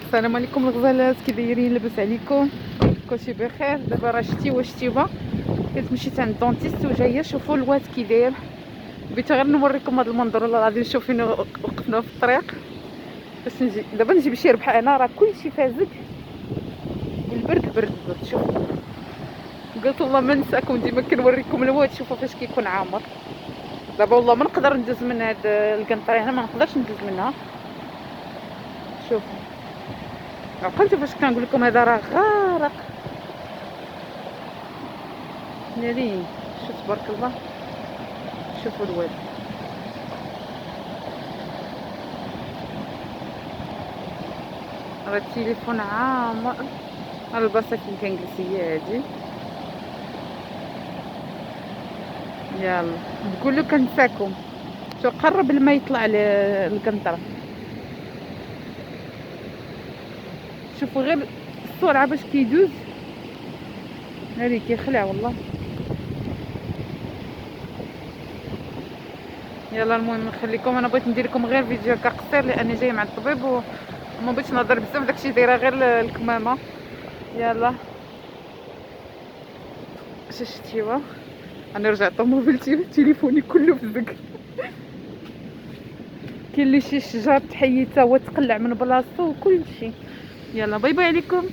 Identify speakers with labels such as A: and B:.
A: السلام عليكم الغزالات، كي دايرين؟ لاباس عليكم؟ كلشي بخير؟ دابا راه شتي وشتيبه كنت مشيت عند الدونتيست وجايه. شوفوا الواد كي داير. بغيت غير نوريكم هذا المنظر، والله العظيم. شوفينا وقفنا في الطريق باش نجي دابا نجيب شي ربحه. انا راه كلشي فازك والبرد برد. شوفوا، قلت والله ما نساكم، ديما كنوريكم الواد. شوفوا فاش كيكون عامر. دابا والله ما نقدر ندوز من هاد القنطره هنا، ما نقدرش ندوز منها. شوفوا، عقلتوا فاش كنقول لكم هذا راه غارق نارين. شو تبارك الله. شوفوا الواد، راه التليفون عامر. راه البلاصه فين كنجلس هي هادي. يلا تقولوا كنساكم. شو قرب الماء يطلع للقنطره. شوفوا غير السرعه باش كيدوز ناري، كيخلع والله. يلا المهم نخليكم. انا بغيت ندير لكم غير فيديو هكا قصير لاني جايه مع الطبيب وما بغيتش نهضر بزاف، داكشي دايره غير الكمامه. يلا شتيوا. انا رجعت طوموبيلتي تليفوني كله في الزق. كاين لي شي شجر تحيتها وتقلع من بلاصتو وكل شيء. يلا باي باي عليكم.